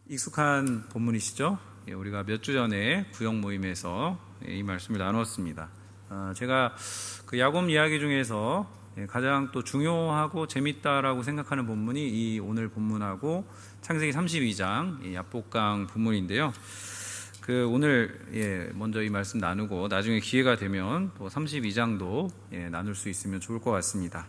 익숙한 본문이시죠? 우리가 몇 주 전에 구역 모임에서 이 말씀을 나누었습니다. 제가 그 야곱 이야기 중에서 가장 또 중요하고 재밌다라고 생각하는 본문이 이 오늘 본문하고 창세기 32장 야복강 본문인데요. 그 오늘 먼저 이 말씀 나누고 나중에 기회가 되면 또 32장도 나눌 수 있으면 좋을 것 같습니다.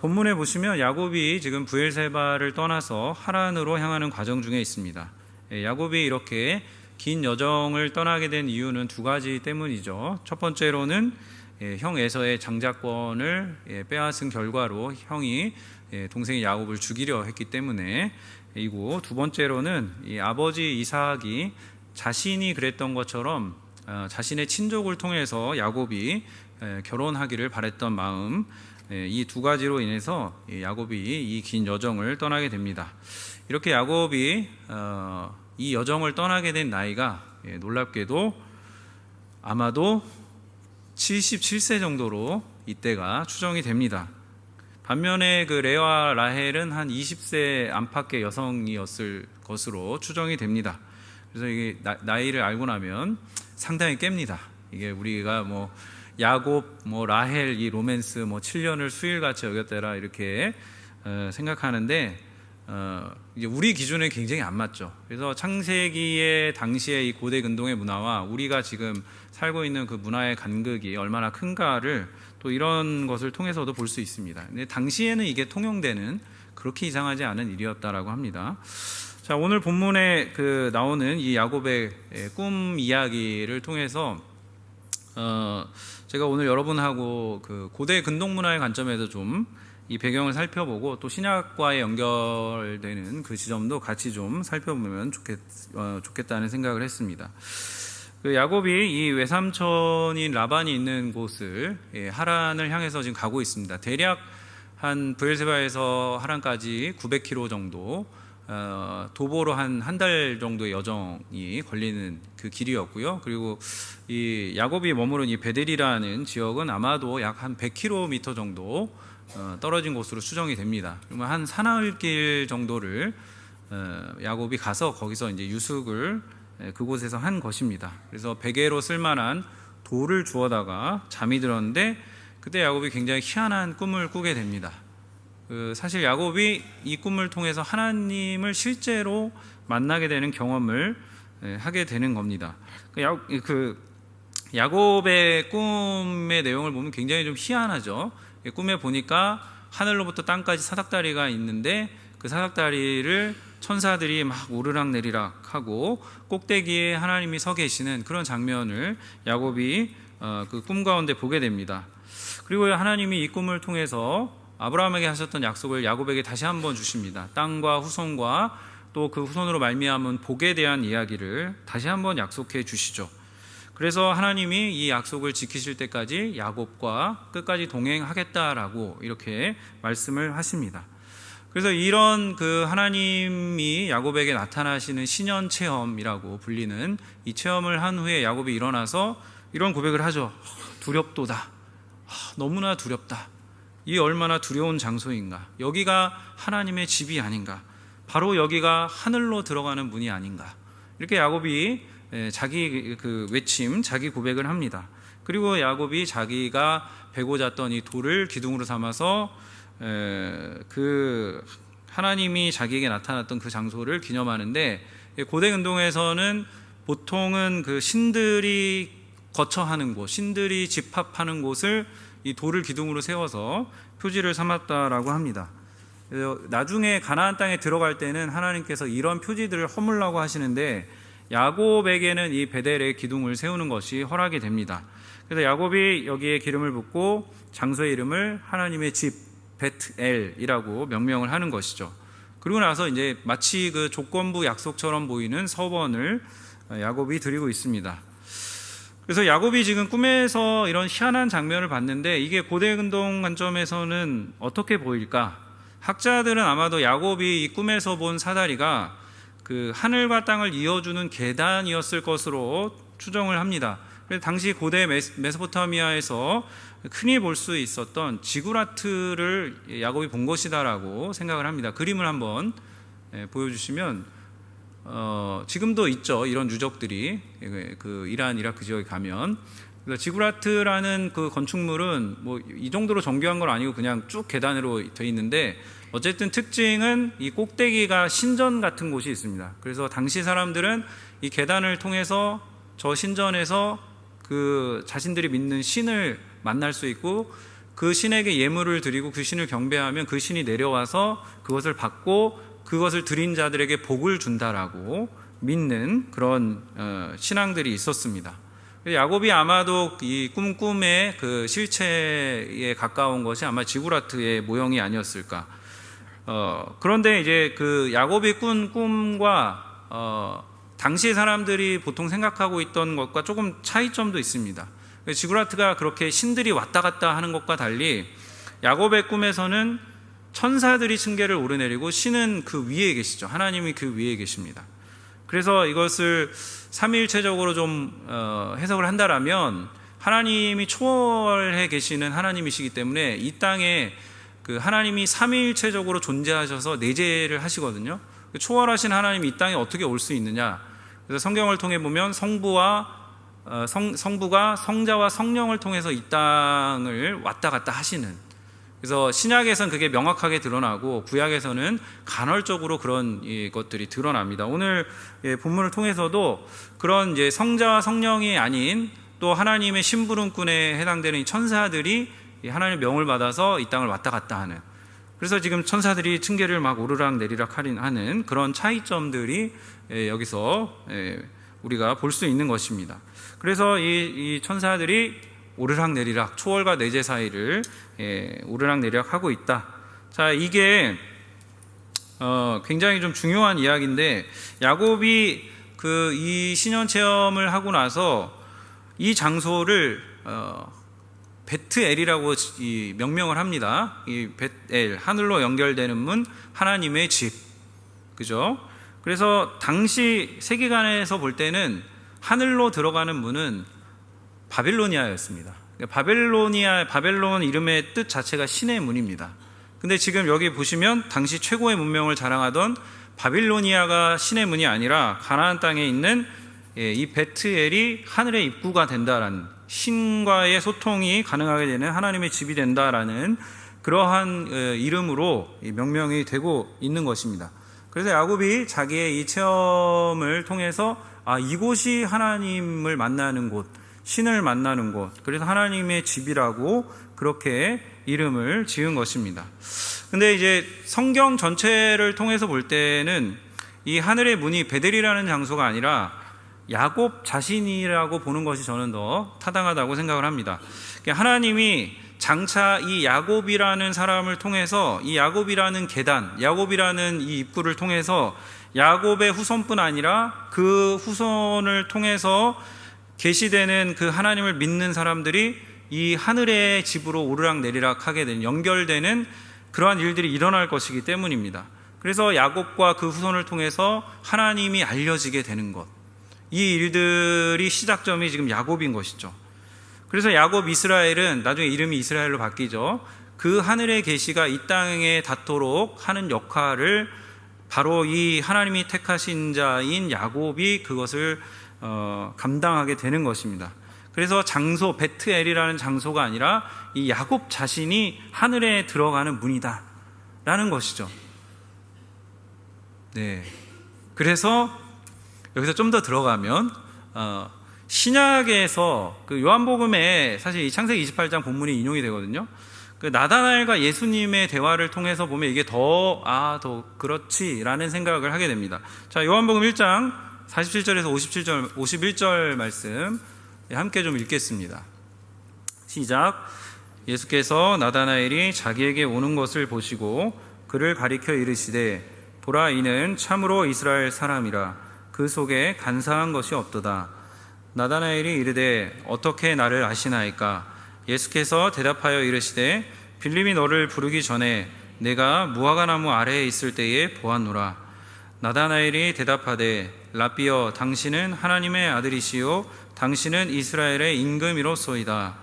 본문에 보시면 야곱이 지금 브엘세바를 떠나서 하란으로 향하는 과정 중에 있습니다. 야곱이 이렇게 긴 여정을 떠나게 된 이유는 두 가지 때문이죠. 첫 번째로는 형 에서의 장자권을 빼앗은 결과로 형이 동생 야곱을 죽이려 했기 때문에 이고, 두 번째로는 이 아버지 이삭이 자신이 그랬던 것처럼 자신의 친족을 통해서 야곱이 결혼하기를 바랬던 마음, 이 두 가지로 인해서 야곱이 이 긴 여정을 떠나게 됩니다. 이렇게 야곱이 이 여정을 떠나게 된 나이가 놀랍게도 아마도 77세 정도로 이때가 추정이 됩니다. 반면에 그 레아와 라헬은 한 20세 안팎의 여성이었을 것으로 추정이 됩니다. 그래서 이게 나이를 알고 나면 상당히 깹니다. 이게 우리가 야곱, 라헬 이 로맨스 7년을 수일같이 여겼더라 이렇게 생각하는데 이제 우리 기준에 굉장히 안 맞죠. 그래서 창세기의 당시의 이 고대 근동의 문화와 우리가 지금 살고 있는 그 문화의 간극이 얼마나 큰가를 또 이런 것을 통해서도 볼 수 있습니다. 근데 당시에는 이게 통용되는 그렇게 이상하지 않은 일이었다라고 합니다. 자, 오늘 본문에 나오는 이 야곱의 꿈 이야기를 통해서 제가 오늘 여러분하고 그 고대 근동 문화의 관점에서 좀 이 배경을 살펴보고 또 신약과의 연결되는 그 지점도 같이 좀 살펴보면 좋겠다는 생각을 했습니다. 그 야곱이 이 외삼촌인 라반이 있는 곳을 하란을 향해서 지금 가고 있습니다. 대략 한 브엘세바에서 하란까지 900km 정도, 도보로 한 달 정도의 여정이 걸리는 그 길이었고요. 그리고 이 야곱이 머무른 이 베델이라는 지역은 아마도 약 한 100km 정도 떨어진 곳으로 추정이 됩니다. 그러면 한 사나흘길 정도를 야곱이 가서 거기서 이제 유숙을 그곳에서 한 것입니다. 그래서 베개로 쓸만한 돌을 주워다가 잠이 들었는데 그때 야곱이 굉장히 희한한 꿈을 꾸게 됩니다. 사실 야곱이 이 꿈을 통해서 하나님을 실제로 만나게 되는 경험을 하게 되는 겁니다. 야곱의 꿈의 내용을 보면 굉장히 좀 희한하죠. 꿈에 보니까 하늘로부터 땅까지 사닥다리가 있는데 그 사닥다리를 천사들이 막 오르락내리락 하고 꼭대기에 하나님이 서 계시는 그런 장면을 야곱이 그 꿈 가운데 보게 됩니다. 그리고 하나님이 이 꿈을 통해서 아브라함에게 하셨던 약속을 야곱에게 다시 한번 주십니다. 땅과 후손과 또 그 후손으로 말미암은 복에 대한 이야기를 다시 한번 약속해 주시죠. 그래서 하나님이 이 약속을 지키실 때까지 야곱과 끝까지 동행하겠다라고 이렇게 말씀을 하십니다. 그래서 이런 그 하나님이 야곱에게 나타나시는 신연 체험이라고 불리는 이 체험을 한 후에 야곱이 일어나서 이런 고백을 하죠. 두렵도다. 너무나 두렵다. 이 얼마나 두려운 장소인가. 여기가 하나님의 집이 아닌가. 바로 여기가 하늘로 들어가는 문이 아닌가. 이렇게 야곱이 자기 외침, 자기 고백을 합니다. 그리고 야곱이 자기가 베고 잤던 이 돌을 기둥으로 삼아서 그 하나님이 자기에게 나타났던 그 장소를 기념하는데, 고대 근동에서는 보통은 그 신들이 거처하는 곳, 신들이 집합하는 곳을 이 돌을 기둥으로 세워서 표지를 삼았다라고 합니다. 나중에 가나안 땅에 들어갈 때는 하나님께서 이런 표지들을 허물라고 하시는데 야곱에게는 이 베델에 기둥을 세우는 것이 허락이 됩니다. 그래서 야곱이 여기에 기름을 붓고 장소의 이름을 하나님의 집 베트엘이라고 명명을 하는 것이죠. 그리고 나서 이제 마치 그 조건부 약속처럼 보이는 서원을 야곱이 드리고 있습니다. 그래서 야곱이 지금 꿈에서 이런 희한한 장면을 봤는데 이게 고대 근동 관점에서는 어떻게 보일까? 학자들은 아마도 야곱이 이 꿈에서 본 사다리가 그 하늘과 땅을 이어주는 계단이었을 것으로 추정을 합니다. 그래서 당시 고대 메소포타미아에서 흔히 볼 수 있었던 지구라트를 야곱이 본 것이다라고 생각을 합니다. 그림을 한번 보여주시면 지금도 있죠. 이런 유적들이 그 이란, 이라크 지역에 가면. 그래서 지구라트라는 그 건축물은 뭐 이 정도로 정교한 건 아니고 그냥 쭉 계단으로 돼 있는데, 어쨌든 특징은 이 꼭대기가 신전 같은 곳이 있습니다. 그래서 당시 사람들은 이 계단을 통해서 저 신전에서 그 자신들이 믿는 신을 만날 수 있고, 그 신에게 예물을 드리고 그 신을 경배하면 그 신이 내려와서 그것을 받고 그것을 드린 자들에게 복을 준다라고 믿는 그런 신앙들이 있었습니다. 야곱이 아마도 이 꿈의 그 실체에 가까운 것이 아마 지구라트의 모형이 아니었을까. 그런데 이제 그 야곱이 꾼 꿈과 당시 사람들이 보통 생각하고 있던 것과 조금 차이점도 있습니다. 지구라트가 그렇게 신들이 왔다 갔다 하는 것과 달리 야곱의 꿈에서는 천사들이 층계를 오르내리고 신은 그 위에 계시죠. 하나님이 그 위에 계십니다. 그래서 이것을 삼위일체적으로 좀 해석을 한다라면, 하나님이 초월해 계시는 하나님이시기 때문에 이 땅에 그 하나님이 삼위일체적으로 존재하셔서 내재를 하시거든요. 초월하신 하나님이 이 땅에 어떻게 올 수 있느냐. 그래서 성경을 통해 보면 성부가 성자와 성령을 통해서 이 땅을 왔다 갔다 하시는, 그래서 신약에서는 그게 명확하게 드러나고 구약에서는 간헐적으로 그런 것들이 드러납니다. 오늘 본문을 통해서도 그런 이제 성자와 성령이 아닌 또 하나님의 심부름꾼에 해당되는 천사들이 하나님의 명을 받아서 이 땅을 왔다 갔다 하는, 그래서 지금 천사들이 층계를 막 오르락 내리락 하는 그런 차이점들이 여기서 우리가 볼 수 있는 것입니다. 그래서 이 천사들이 오르락 내리락, 초월과 내재 사이를 오르락 내리락 하고 있다. 자, 이게 굉장히 좀 중요한 이야기인데, 야곱이 이 신현 체험을 하고 나서 이 장소를 베트엘이라고 명명을 합니다. 이 베트엘, 하늘로 연결되는 문, 하나님의 집, 그죠? 그래서 당시 세계관에서 볼 때는 하늘로 들어가는 문은 바빌로니아였습니다. 바벨론 이름의 뜻 자체가 신의 문입니다. 근데 지금 여기 보시면 당시 최고의 문명을 자랑하던 바빌로니아가 신의 문이 아니라 가나안 땅에 있는 이 베트엘이 하늘의 입구가 된다라는, 신과의 소통이 가능하게 되는 하나님의 집이 된다라는 그러한 이름으로 명명이 되고 있는 것입니다. 그래서 야곱이 자기의 이 체험을 통해서 이곳이 하나님을 만나는 곳, 신을 만나는 곳, 그래서 하나님의 집이라고 그렇게 이름을 지은 것입니다. 근데 이제 성경 전체를 통해서 볼 때는 이 하늘의 문이 베델이라는 장소가 아니라 야곱 자신이라고 보는 것이 저는 더 타당하다고 생각을 합니다. 하나님이 장차 이 야곱이라는 사람을 통해서, 이 야곱이라는 계단, 야곱이라는 이 입구를 통해서 야곱의 후손뿐 아니라 그 후손을 통해서 계시되는 그 하나님을 믿는 사람들이 이 하늘의 집으로 오르락 내리락 하게 되는, 연결되는 그러한 일들이 일어날 것이기 때문입니다. 그래서 야곱과 그 후손을 통해서 하나님이 알려지게 되는 것, 이 일들이 시작점이 지금 야곱인 것이죠. 그래서 야곱 이스라엘은 나중에 이름이 이스라엘로 바뀌죠. 그 하늘의 계시가 이 땅에 닿도록 하는 역할을 바로 이 하나님이 택하신 자인 야곱이 그것을 감당하게 되는 것입니다. 그래서 장소, 베트엘이라는 장소가 아니라 이 야곱 자신이 하늘에 들어가는 문이다 라는 것이죠. 네. 그래서 여기서 좀 더 들어가면 신약에서 그 요한복음에 사실 이 창세기 28장 본문이 인용이 되거든요. 그 나다나엘과 예수님의 대화를 통해서 보면 이게 더 그렇지라는 생각을 하게 됩니다. 자, 요한복음 1장 47절에서 51절 말씀 함께 좀 읽겠습니다. 시작. 예수께서 나다나엘이 자기에게 오는 것을 보시고 그를 가리켜 이르시되, 보라, 이는 참으로 이스라엘 사람이라 그 속에 간사한 것이 없도다. 나다나엘이 이르되, 어떻게 나를 아시나이까? 예수께서 대답하여 이르시되, 빌립이 너를 부르기 전에 내가 무화과나무 아래에 있을 때에 보았노라. 나다나엘이 대답하되, 라삐여, 당신은 하나님의 아들이시요 당신은 이스라엘의 임금이로소이다.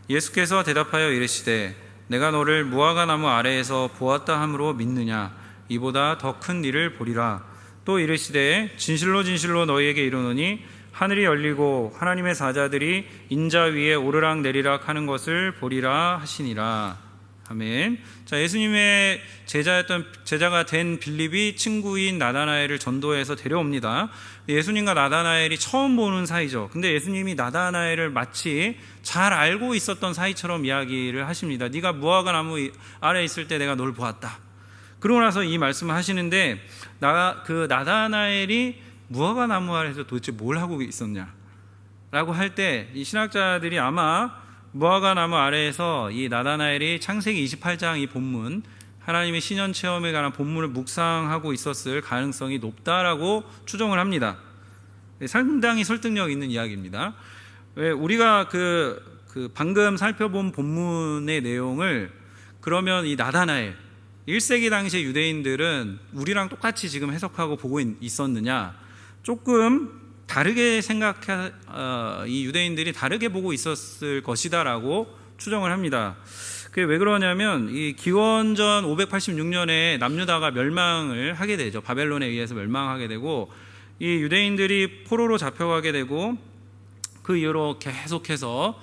예수께서 대답하여 이르시되, 내가 너를 무화과나무 아래에서 보았다 함으로 믿느냐? 이보다 더 큰 일을 보리라. 또 이르시되 진실로 진실로 너희에게 이르노니 하늘이 열리고 하나님의 사자들이 인자 위에 오르락 내리락 하는 것을 보리라 하시니라. 아멘. 자, 예수님의 제자가 된 빌립이 친구인 나다나엘을 전도해서 데려옵니다. 예수님과 나다나엘이 처음 보는 사이죠. 근데 예수님이 나다나엘을 마치 잘 알고 있었던 사이처럼 이야기를 하십니다. 네가 무화과 나무 아래 있을 때 내가 널 보았다. 그러고 나서 이 말씀을 하시는데 그 나다나엘이 무화과 나무 아래에서 도대체 뭘 하고 있었냐 라고 할 때 이 신학자들이 아마 무화과 나무 아래에서 이 나다나엘이 창세기 28장 이 본문, 하나님의 신현 체험에 관한 본문을 묵상하고 있었을 가능성이 높다라고 추정을 합니다. 상당히 설득력 있는 이야기입니다. 왜 우리가 방금 살펴본 본문의 내용을 그러면 이 나다나엘 1세기 당시의 유대인들은 우리랑 똑같이 지금 해석하고 보고 있었느냐? 조금 다르게 이 유대인들이 다르게 보고 있었을 것이다라고 추정을 합니다. 그게 왜 그러냐면 이 기원전 586년에 남유다가 멸망을 하게 되죠. 바벨론에 의해서 멸망하게 되고 이 유대인들이 포로로 잡혀가게 되고 그 이후로 계속해서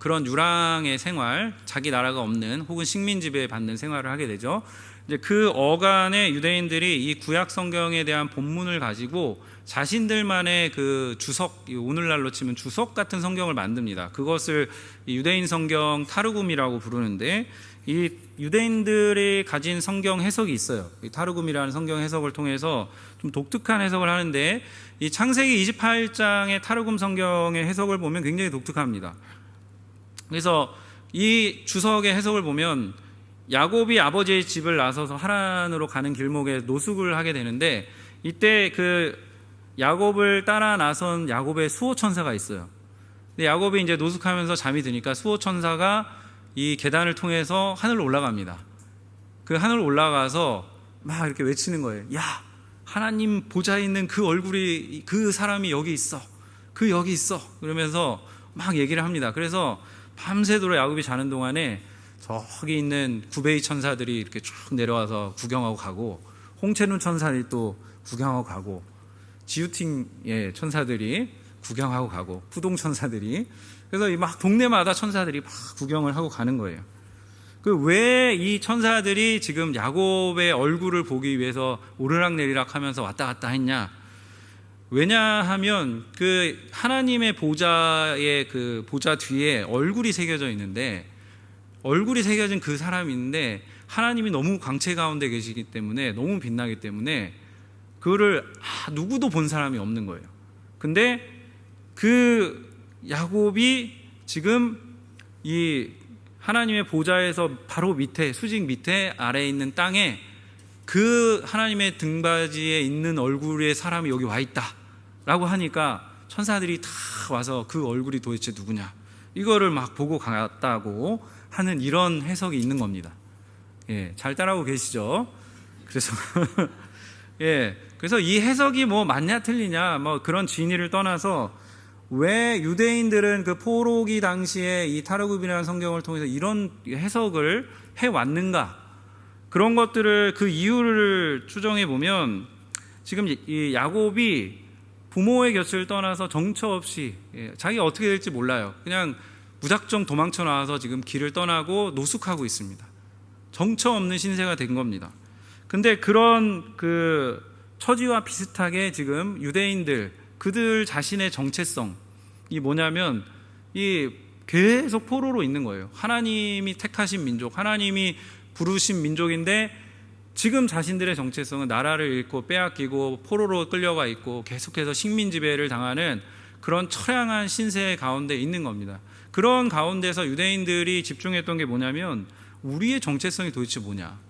그런 유랑의 생활, 자기 나라가 없는 혹은 식민 지배 받는 생활을 하게 되죠. 이제 그 어간의 유대인들이 이 구약 성경에 대한 본문을 가지고 자신들만의 그 주석, 오늘날로 치면 주석 같은 성경을 만듭니다. 그것을 유대인 성경 타르굼이라고 부르는데 이 유대인들이 가진 성경 해석이 있어요. 이 타르굼이라는 성경 해석을 통해서 좀 독특한 해석을 하는데 이 창세기 28장의 타르굼 성경의 해석을 보면 굉장히 독특합니다. 그래서 이 주석의 해석을 보면 야곱이 아버지의 집을 나서서 하란으로 가는 길목에 노숙을 하게 되는데 이때 그 야곱을 따라 나선 야곱의 수호 천사가 있어요. 근데 야곱이 이제 노숙하면서 잠이 드니까 수호 천사가 이 계단을 통해서 하늘로 올라갑니다. 그 하늘로 올라가서 막 이렇게 외치는 거예요. 야, 하나님 보좌에 있는 그 얼굴이, 그 사람이 여기 있어. 그 여기 있어. 그러면서 막 얘기를 합니다. 그래서 밤새도록 야곱이 자는 동안에 저기 있는 구베이 천사들이 이렇게 쭉 내려와서 구경하고 가고, 홍채눈 천사들이 또 구경하고 가고, 지우팅의 천사들이 구경하고 가고, 푸동 천사들이, 그래서 막 동네마다 천사들이 막 구경을 하고 가는 거예요. 그 왜 이 천사들이 지금 야곱의 얼굴을 보기 위해서 오르락내리락 하면서 왔다 갔다 했냐? 왜냐하면 그 하나님의 보좌의 그 보좌 뒤에 얼굴이 새겨져 있는데, 얼굴이 새겨진 그 사람이 있는데 하나님이 너무 광채 가운데 계시기 때문에, 너무 빛나기 때문에 그거를 누구도 본 사람이 없는 거예요. 근데 그 야곱이 지금 이 하나님의 보좌에서 바로 밑에, 수직 밑에 아래에 있는 땅에 그 하나님의 등받이에 있는 얼굴의 사람이 여기 와 있다 라고 하니까 천사들이 다 와서 그 얼굴이 도대체 누구냐, 이거를 막 보고 갔다고 하는 이런 해석이 있는 겁니다. 예, 잘 따라오고 계시죠? 그래서 그래서 이 해석이 뭐 맞냐 틀리냐 뭐 그런 진위를 떠나서 왜 유대인들은 그 포로기 당시에 이 타르굼이라는 성경을 통해서 이런 해석을 해왔는가, 그런 것들을, 그 이유를 추정해 보면, 지금 이 야곱이 부모의 곁을 떠나서 정처 없이, 자기가 어떻게 될지 몰라요. 그냥 무작정 도망쳐 나와서 지금 길을 떠나고 노숙하고 있습니다. 정처 없는 신세가 된 겁니다. 근데 그런 그 처지와 비슷하게 지금 유대인들, 그들 자신의 정체성이 뭐냐면 이 계속 포로로 있는 거예요. 하나님이 택하신 민족, 하나님이 부르신 민족인데 지금 자신들의 정체성은 나라를 잃고 빼앗기고 포로로 끌려가 있고 계속해서 식민 지배를 당하는 그런 처량한 신세 가운데 있는 겁니다. 그런 가운데서 유대인들이 집중했던 게 뭐냐면 우리의 정체성이 도대체 뭐냐.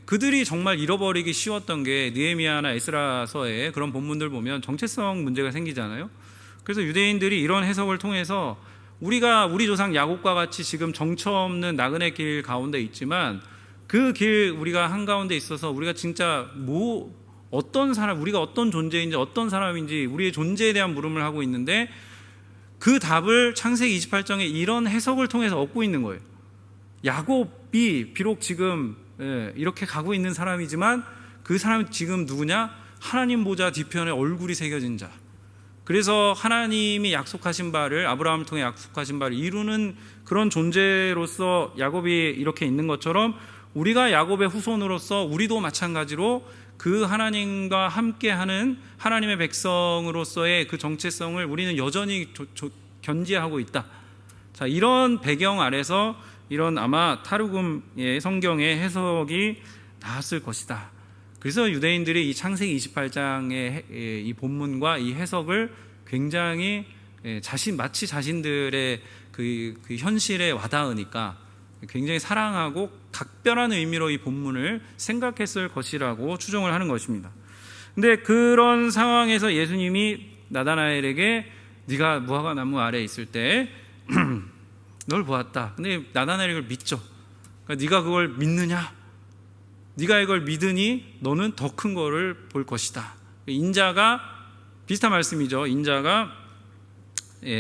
그들이 정말 잃어버리기 쉬웠던 게 느헤미야나 에스라서의 그런 본문들 보면 정체성 문제가 생기잖아요. 그래서 유대인들이 이런 해석을 통해서 우리가 우리 조상 야곱과 같이 지금 정처 없는 나그네 길 가운데 있지만 그 길 우리가 한가운데 있어서 우리가 진짜 어떤 사람, 우리가 어떤 존재인지 어떤 사람인지 우리의 존재에 대한 물음을 하고 있는데 그 답을 창세기 28장에 이런 해석을 통해서 얻고 있는 거예요. 야곱이 비록 지금 이렇게 가고 있는 사람이지만 그 사람은 지금 누구냐? 하나님 보좌 뒤편에 얼굴이 새겨진 자. 그래서 하나님이 약속하신 바를, 아브라함을 통해 약속하신 바를 이루는 그런 존재로서 야곱이 이렇게 있는 것처럼 우리가 야곱의 후손으로서 우리도 마찬가지로 그 하나님과 함께하는 하나님의 백성으로서의 그 정체성을 우리는 여전히 견지하고 있다. 자, 이런 배경 아래서 이런 아마 타르굼의 성경의 해석이 나왔을 것이다. 그래서 유대인들이 이 창세기 28장의 이 본문과 이 해석을 굉장히 마치 자신들의 그 현실에 와닿으니까 굉장히 사랑하고 각별한 의미로 이 본문을 생각했을 것이라고 추정을 하는 것입니다. 근데 그런 상황에서 예수님이 나다나엘에게 네가 무화과 나무 아래에 있을 때 널 보았다. 근데 나다나엘이 그걸 믿죠. 그러니까 네가 그걸 믿느냐? 네가 이걸 믿으니 너는 더 큰 거를 볼 것이다. 인자가 비슷한 말씀이죠. 인자가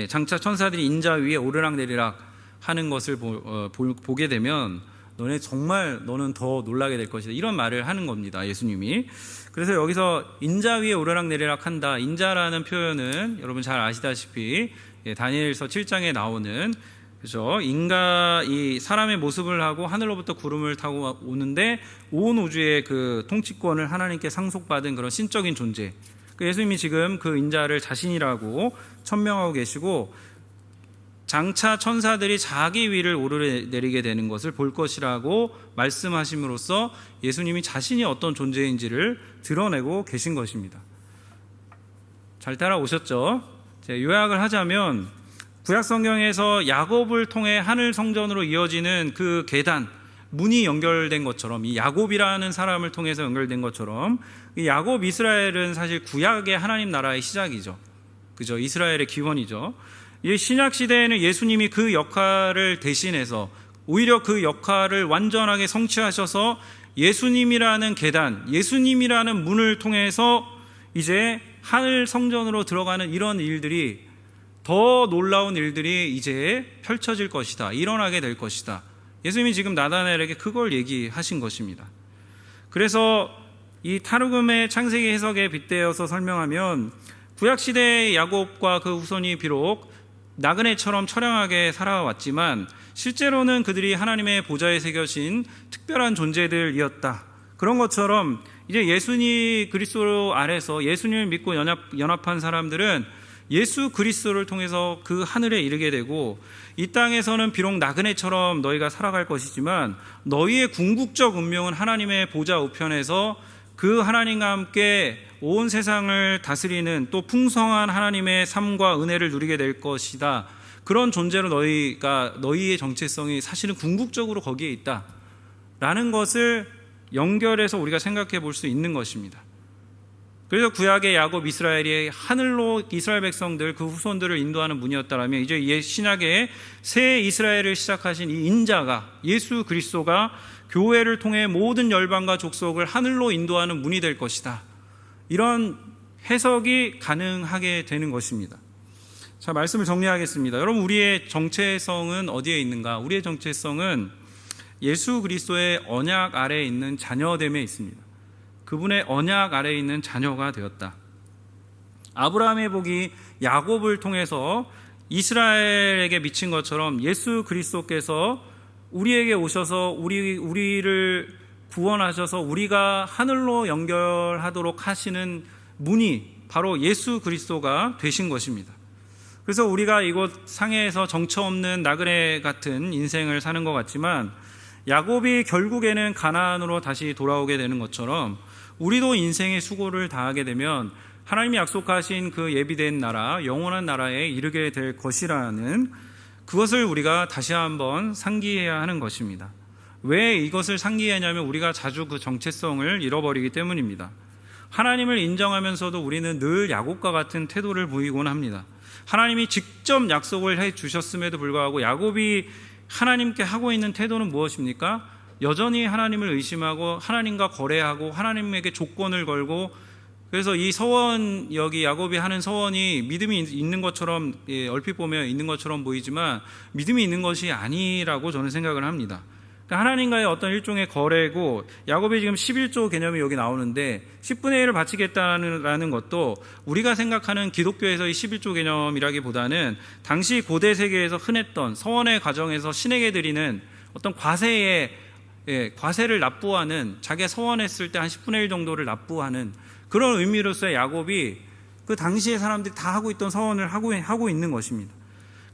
장차 천사들이 인자 위에 오르락내리락 하는 것을 보게 되면 너는 더 놀라게 될 것이다. 이런 말을 하는 겁니다. 예수님이. 그래서 여기서 인자 위에 오르락내리락 한다. 인자라는 표현은 여러분 잘 아시다시피 다니엘서 7장에 나오는, 그죠? 이 사람의 모습을 하고 하늘로부터 구름을 타고 오는데 온 우주의 그 통치권을 하나님께 상속받은 그런 신적인 존재. 예수님이 지금 그 인자를 자신이라고 천명하고 계시고, 장차 천사들이 자기 위를 오르내리게 되는 것을 볼 것이라고 말씀하심으로써 예수님이 자신이 어떤 존재인지를 드러내고 계신 것입니다. 잘 따라오셨죠? 요약을 하자면 구약 성경에서 야곱을 통해 하늘 성전으로 이어지는 그 계단, 문이 연결된 것처럼, 이 야곱이라는 사람을 통해서 연결된 것처럼, 이 야곱 이스라엘은 사실 구약의 하나님 나라의 시작이죠. 그죠? 이스라엘의 기원이죠. 이 신약 시대에는 예수님이 그 역할을 대신해서 오히려 그 역할을 완전하게 성취하셔서 예수님이라는 계단, 예수님이라는 문을 통해서 이제 하늘 성전으로 들어가는 이런 일들이, 더 놀라운 일들이 이제 펼쳐질 것이다. 일어나게 될 것이다. 예수님이 지금 나다나엘에게 그걸 얘기하신 것입니다. 그래서 이 타르굼의 창세기 해석에 빗대어서 설명하면 구약시대의 야곱과 그 후손이 비록 나그네처럼 처량하게 살아왔지만 실제로는 그들이 하나님의 보좌에 새겨진 특별한 존재들이었다. 그런 것처럼 이제 예수님 그리스도 아래서 예수님을 믿고 연합한 사람들은 예수 그리스도를 통해서 그 하늘에 이르게 되고, 이 땅에서는 비록 나그네처럼 너희가 살아갈 것이지만 너희의 궁극적 운명은 하나님의 보좌 우편에서 그 하나님과 함께 온 세상을 다스리는 또 풍성한 하나님의 삶과 은혜를 누리게 될 것이다. 그런 존재로 너희의 정체성이 사실은 궁극적으로 거기에 있다 라는 것을 연결해서 우리가 생각해 볼 수 있는 것입니다. 그래서 구약의 야곱 이스라엘이 하늘로 이스라엘 백성들 그 후손들을 인도하는 문이었다라면, 이제 신약의 새 이스라엘을 시작하신 이 인자가, 예수 그리스도가 교회를 통해 모든 열방과 족속을 하늘로 인도하는 문이 될 것이다. 이런 해석이 가능하게 되는 것입니다. 자, 말씀을 정리하겠습니다. 여러분, 우리의 정체성은 어디에 있는가? 우리의 정체성은 예수 그리스도의 언약 아래에 있는 자녀됨에 있습니다. 그분의 언약 아래에 있는 자녀가 되었다. 아브라함의 복이 야곱을 통해서 이스라엘에게 미친 것처럼 예수 그리스도께서 우리에게 오셔서 우리를 구원하셔서 우리가 하늘로 연결하도록 하시는 문이 바로 예수 그리스도가 되신 것입니다. 그래서 우리가 이곳 상해에서 정처 없는 나그네 같은 인생을 사는 것 같지만 야곱이 결국에는 가나안으로 다시 돌아오게 되는 것처럼 우리도 인생의 수고를 다하게 되면 하나님이 약속하신 그 예비된 나라, 영원한 나라에 이르게 될 것이라는 그것을 우리가 다시 한번 상기해야 하는 것입니다. 왜 이것을 상기하냐면 우리가 자주 그 정체성을 잃어버리기 때문입니다. 하나님을 인정하면서도 우리는 늘 야곱과 같은 태도를 보이곤 합니다. 하나님이 직접 약속을 해 주셨음에도 불구하고 야곱이 하나님께 하고 있는 태도는 무엇입니까? 여전히 하나님을 의심하고 하나님과 거래하고 하나님에게 조건을 걸고, 그래서 이 서원, 여기 야곱이 하는 서원이 믿음이 있는 것처럼, 얼핏 보면 있는 것처럼 보이지만 믿음이 있는 것이 아니라고 저는 생각을 합니다. 하나님과의 어떤 일종의 거래고, 야곱이 지금 11조 개념이 여기 나오는데 10분의 1을 바치겠다는 것도 우리가 생각하는 기독교에서의 11조 개념이라기보다는 당시 고대 세계에서 흔했던 서원의 과정에서 신에게 드리는 어떤 과세를 납부하는, 자기가 서원했을 때 한 10분의 1 정도를 납부하는 그런 의미로서의 야곱이 그 당시의 사람들이 다 하고 있던 서원을 하고 있는 것입니다.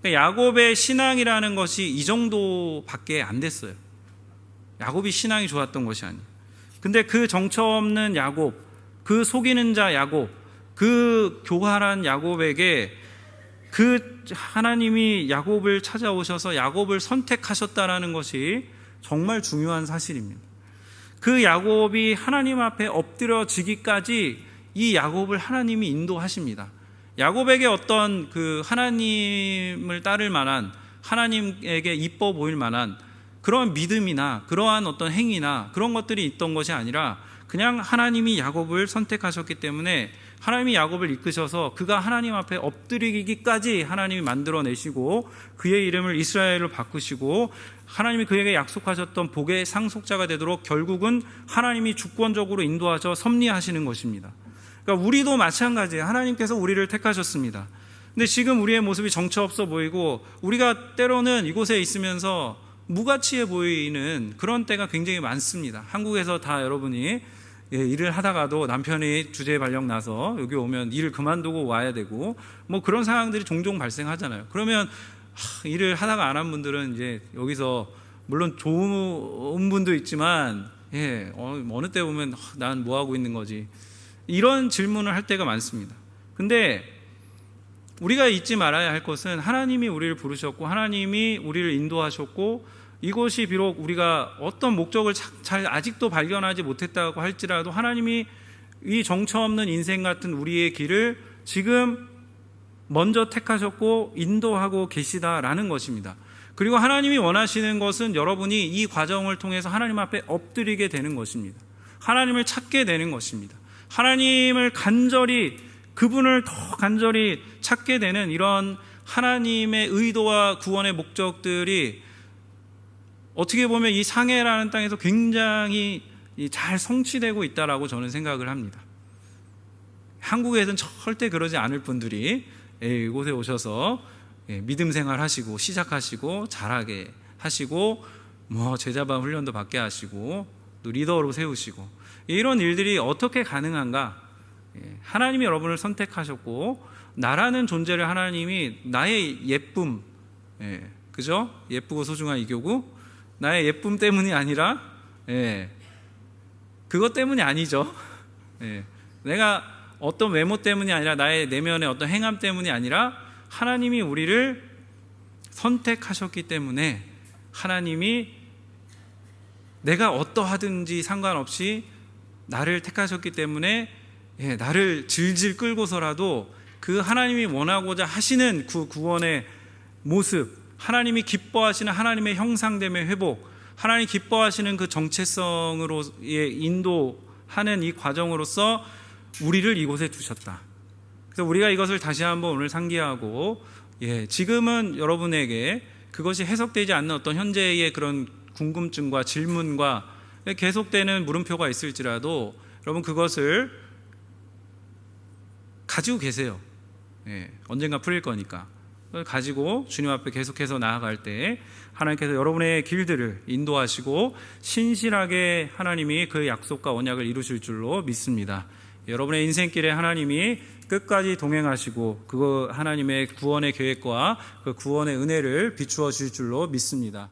그러니까 야곱의 신앙이라는 것이 이 정도밖에 안 됐어요. 야곱이 신앙이 좋았던 것이 아니에요. 근데 그 정처 없는 야곱, 그 속이는 자 야곱, 그 교활한 야곱에게 그 하나님이 야곱을 찾아오셔서 야곱을 선택하셨다라는 것이 정말 중요한 사실입니다. 그 야곱이 하나님 앞에 엎드려지기까지 이 야곱을 하나님이 인도하십니다. 야곱에게 어떤 그 하나님을 따를 만한, 하나님에게 이뻐 보일 만한 그러한 믿음이나 그러한 어떤 행위나 그런 것들이 있던 것이 아니라 그냥 하나님이 야곱을 선택하셨기 때문에 하나님이 야곱을 이끄셔서 그가 하나님 앞에 엎드리기까지 하나님이 만들어내시고 그의 이름을 이스라엘로 바꾸시고 하나님이 그에게 약속하셨던 복의 상속자가 되도록 결국은 하나님이 주권적으로 인도하셔 섭리하시는 것입니다. 그러니까 우리도 마찬가지예요. 하나님께서 우리를 택하셨습니다. 근데 지금 우리의 모습이 정처 없어 보이고 우리가 때로는 이곳에 있으면서 무가치해 보이는 그런 때가 굉장히 많습니다. 한국에서 다 여러분이 일을 하다가도 남편이 주제 발령 나서 여기 오면 일을 그만두고 와야 되고 뭐 그런 상황들이 종종 발생하잖아요. 그러면 일을 하다가 안 한 분들은 이제 여기서 물론 좋은 분도 있지만 어느 때 보면 난 뭐 하고 있는 거지, 이런 질문을 할 때가 많습니다. 근데 우리가 잊지 말아야 할 것은 하나님이 우리를 부르셨고 하나님이 우리를 인도하셨고 이것이 비록 우리가 어떤 목적을 잘 아직도 발견하지 못했다고 할지라도 하나님이 이 정처 없는 인생 같은 우리의 길을 지금 먼저 택하셨고 인도하고 계시다라는 것입니다. 그리고 하나님이 원하시는 것은 여러분이 이 과정을 통해서 하나님 앞에 엎드리게 되는 것입니다. 하나님을 찾게 되는 것입니다. 하나님을 간절히, 그분을 더 간절히 찾게 되는 이런 하나님의 의도와 구원의 목적들이 어떻게 보면 이 상해라는 땅에서 굉장히 잘 성취되고 있다라고 저는 생각을 합니다. 한국에서는 절대 그러지 않을 분들이 이곳에 오셔서 믿음 생활 하시고 시작하시고 잘하게 하시고 뭐 제자반 훈련도 받게 하시고 또 리더로 세우시고 이런 일들이 어떻게 가능한가? 하나님이 여러분을 선택하셨고 나라는 존재를 하나님이 나의 예쁨, 그죠? 예쁘고 소중한 이교구, 나의 예쁨 때문이 아니라 그것 때문이 아니죠. 내가 어떤 외모 때문이 아니라 나의 내면의 어떤 행함 때문이 아니라 하나님이 우리를 선택하셨기 때문에 하나님이 내가 어떠하든지 상관없이 나를 택하셨기 때문에 나를 질질 끌고서라도 그 하나님이 원하고자 하시는 그 구원의 모습, 하나님이 기뻐하시는 하나님의 형상됨의 회복, 하나님이 기뻐하시는 그 정체성으로의 인도하는 이 과정으로서 우리를 이곳에 두셨다. 그래서 우리가 이것을 다시 한번 오늘 상기하고 지금은 여러분에게 그것이 해석되지 않는 어떤 현재의 그런 궁금증과 질문과 계속되는 물음표가 있을지라도 여러분 그것을 가지고 계세요. 언젠가 풀릴 거니까. 가지고 주님 앞에 계속해서 나아갈 때 하나님께서 여러분의 길들을 인도하시고 신실하게 하나님이 그 약속과 언약을 이루실 줄로 믿습니다. 여러분의 인생길에 하나님이 끝까지 동행하시고 그 하나님의 구원의 계획과 그 구원의 은혜를 비추어 주실 줄로 믿습니다.